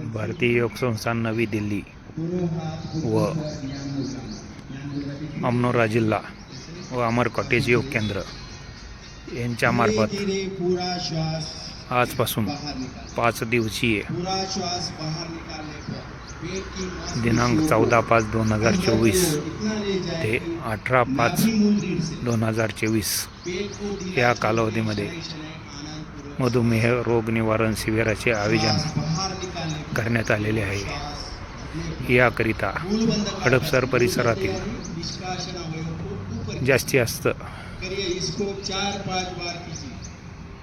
भारतीय योग संस्थान नवी दिल्ली व अमनोरा जिल्हा व अमर कॉटेज योग केंद्र यांच्यामार्फत आजपासून 5 दिवसीय दिनांक 14/5/2024 ते 18/5/2024 या कालावधीमध्ये मधुमेह रोग निवारण शिबिराचे आयोजन करण्यात आलेले आहे। याकरिता हडपसर परिसरातील जास्तीत जास्त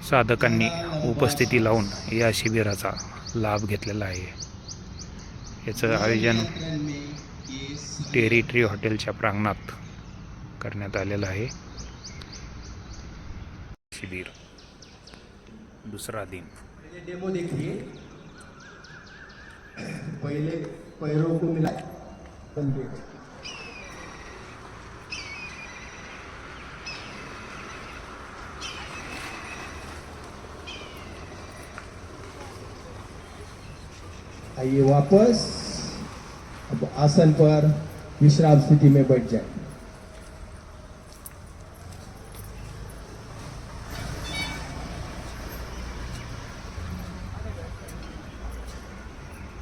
साधकांनी उपस्थिती लावून या शिबिराचा लाभ घेतलेला आहे। याचं आयोजन टेरिटरी हॉटेलच्या प्रांगणात करण्यात आलेलं आहे। शिबिर दूसरा दिन। डेमो देखिए, पहले पैरों को मिलाए कंधे को, आइए वापस। अब आसन पर विश्राम स्थिति में बैठ जाए।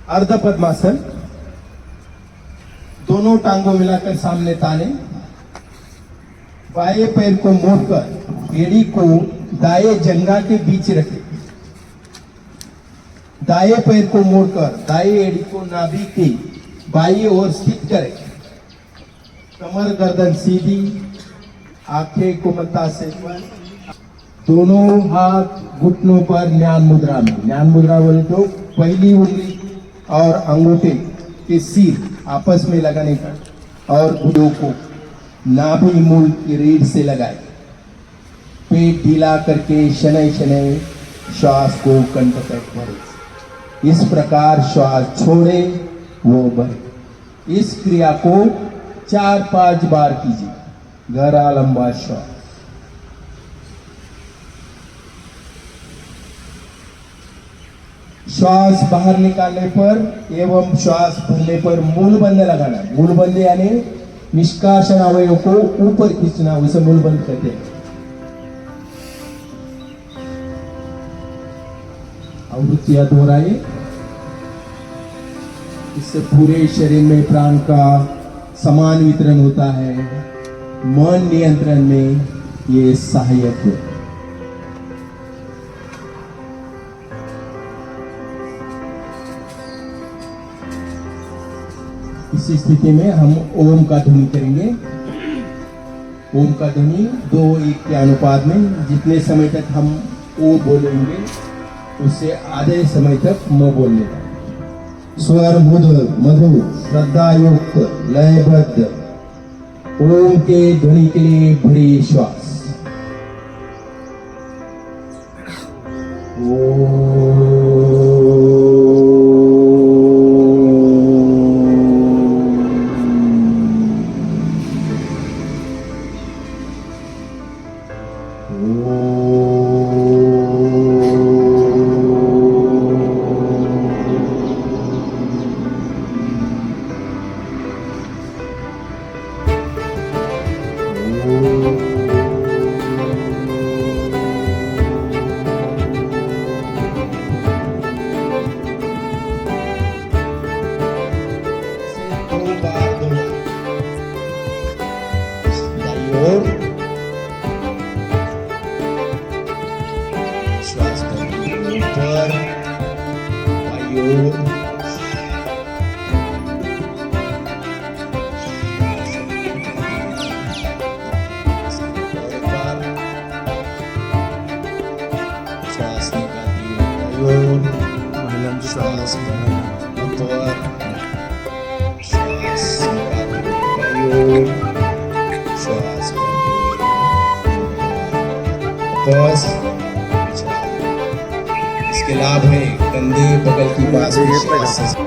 अर्ध पद्मासन, दोनों टांगों मिलाकर सामने ताने, बाएं पैर को मोड़कर एड़ी को दाएं जंघा के बीच रखें। दाएं पैर को मोड़कर दाएं एड़ी को नाभि की बाईं ओर स्थित करें। कमर गर्दन सीधी, आंखें कोमलता से बंद, दोनों हाथ घुटनों पर ज्ञान मुद्रा में। ज्ञान मुद्रा बोले तो पहली उंगली और अंगूठे के सिर आपस में लगाने का, और गुदों को नाभि मूल की रीढ़ से लगाए। पेट ढीला करके शनै शनै श्वास को कंठ तक भरे। इस प्रकार श्वास छोड़े वो भरे। इस क्रिया को 4-5 बार कीजिए। गहरा लंबा श्वास। श्वास बाहर निकालने पर एवं श्वास भरने पर मूलबंध लगाना। मूलबंध यानी निष्कासन अवयव को ऊपर खींचना, उसे मूलबंध कहते हैं। आवृत्तियां दोहराइए। इससे पूरे शरीर में प्राण का समान वितरण होता है। मन नियंत्रण में ये सहायक है। इस स्थिति में हम ओम का ध्वनि करेंगे। ओम का ध्वनि 2:1 के अनुपात में। जितने समय तक हम ओ बोलेंगे उससे आधे समय तक म बोलने का। स्वर मधुर मधुर श्रद्धा युक्त लयबद्ध ओम के ध्वनि के लिए भरी श्वास। श्वास ऊपर वायु श्वास निकालती वायु श्वास ऊपर श्वास वायु श्वास बस। इसके लाभ है कंधे बगल की मांसपेशियां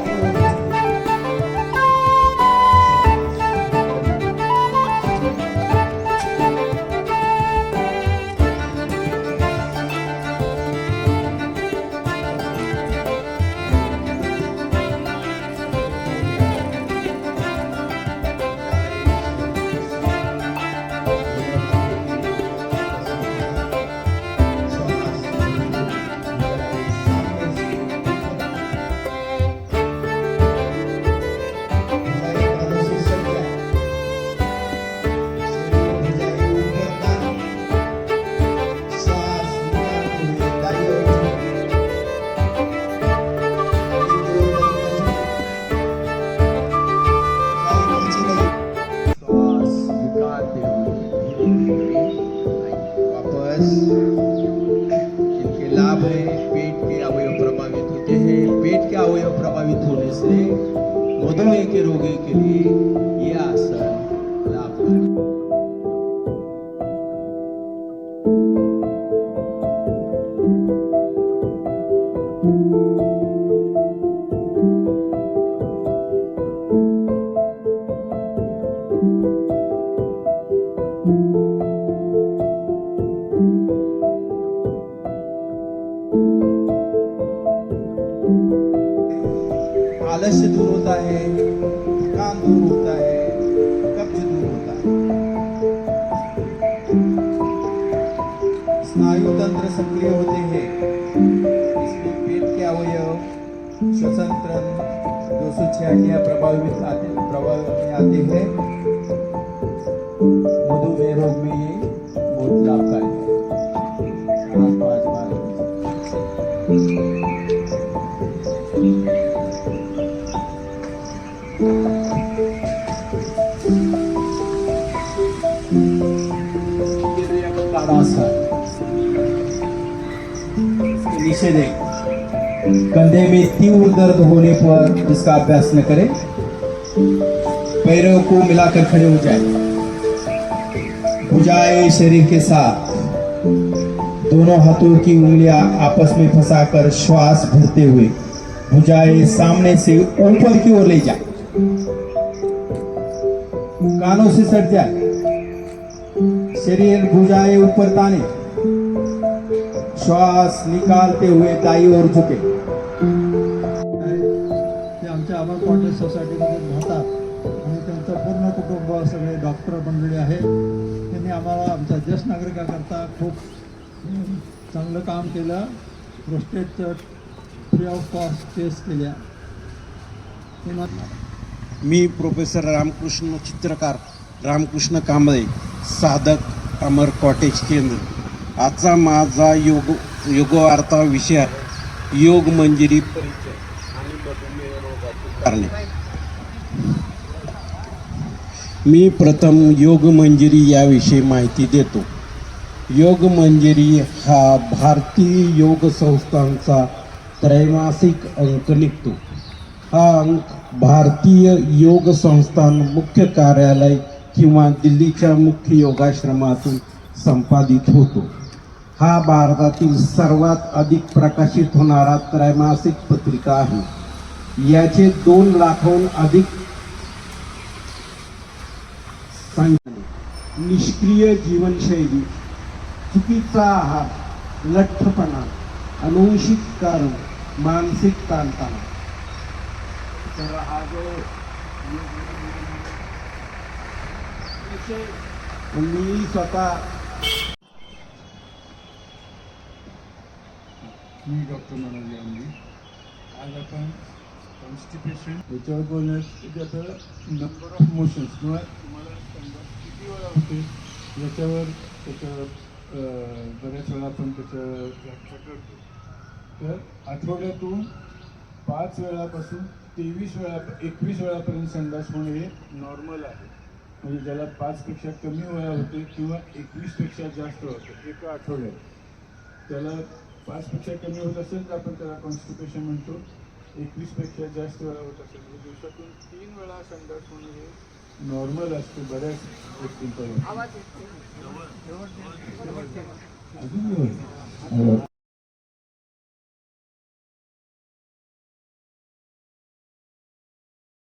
अवयव प्रभावित होने से मधुमेह के रोगी के लिए यह आसन लाभकारी। आलस्य दूर होता है, थकान दूर होता है, कब्ज दूर होता है, स्नायु तंत्र सक्रिय होते हैं, इसमें पेट के अवयव, श्वसन तंत्र 206 हड्डियां प्रभाव में आते हैं। मधुमेह रोग में ये बहुत लाभकारी है। नीचे देख, कंधे में तीव्र दर्द होने पर इसका अभ्यास न करें, पैरों को मिलाकर खड़े हो जाए, भुजाएं शरीर के साथ, दोनों हाथों की उंगलियां आपस में फंसाकर श्वास भरते हुए भुजाएं सामने से ऊपर की ओर ले जाए, कानों से सट जाए, शरीर भुजाएं ऊपर ताने, श्वास निकालते हुए दाई ओर झुके। ते आमच्या आबा कॉटेज सोसायटीमध्ये राहतात आणि त्यांचं पूर्ण कुटुंब सगळे डॉक्टर मंडळी आहे. त्यांनी आम्हाला आमच्या ज्येष्ठ नागरिकाकरता खूप चांगलं काम केलं. प्रोस्टेटचं फ्री ऑफ कॉस्ट टेस्ट केल्या. मी प्रोफेसर रामकृष्ण चित्रकार रामकृष्ण कांबळे, साधक अमर कॉटेज केंद्र. आजचा माझा योगवार्ता विषय योग मंजिरी परिचय आणि मधुमेह रोगाची कारणे. मी प्रथम योग मंजिरी याविषयी माहिती देतो. योग मंजिरी हा भारतीय योग संस्थांचा त्रैमासिक अंक निघतो. हा अंक भारतीय योग संस्थान मुख्य कार्यालय किंवा दिल्लीच्या मुख्य योगाश्रमातून संपादित होतो. हा भारतातील सर्वात अधिक प्रकाशित होणारा त्रैमासिक पत्रिका आहे. याचे 2 लाखाहून अधिक निष्क्रिय जीवनशैली, चुकीचा आहार, लठ्ठपणा, अनुवंशिक कारण, मानसिक ताणतणाव. तर हा जो मी स्वतः मी डॉक्टर मनोज गांधी. आज आपण कॉन्स्टिपेशन याच्यावर बोलण्यात त्याचं नंबर ऑफ मोशन्स किंवा तुम्हाला संडास किती वेळा होते याच्यावर बऱ्याच वेळा आपण त्याचं व्याख्या करतो. तर आठवड्यातून 5 वेळापासून 23 वेळा 21 वेळापर्यंत संडास होणे हे नॉर्मल आहे. म्हणजे ज्याला 5 पेक्षा कमी वेळा होते किंवा 21 पेक्षा जास्त होते एका आठवड्यात, त्याला 5 पेक्षा कमी होत असेल तर आपण त्याला कॉन्स्टिपेशन म्हणतो. 21 पेक्षा जास्त वेळा होत असेल म्हणजे दिवसातून 3 वेळा संडास होणे हे नॉर्मल असते बऱ्याच व्यक्तींपर्यंत.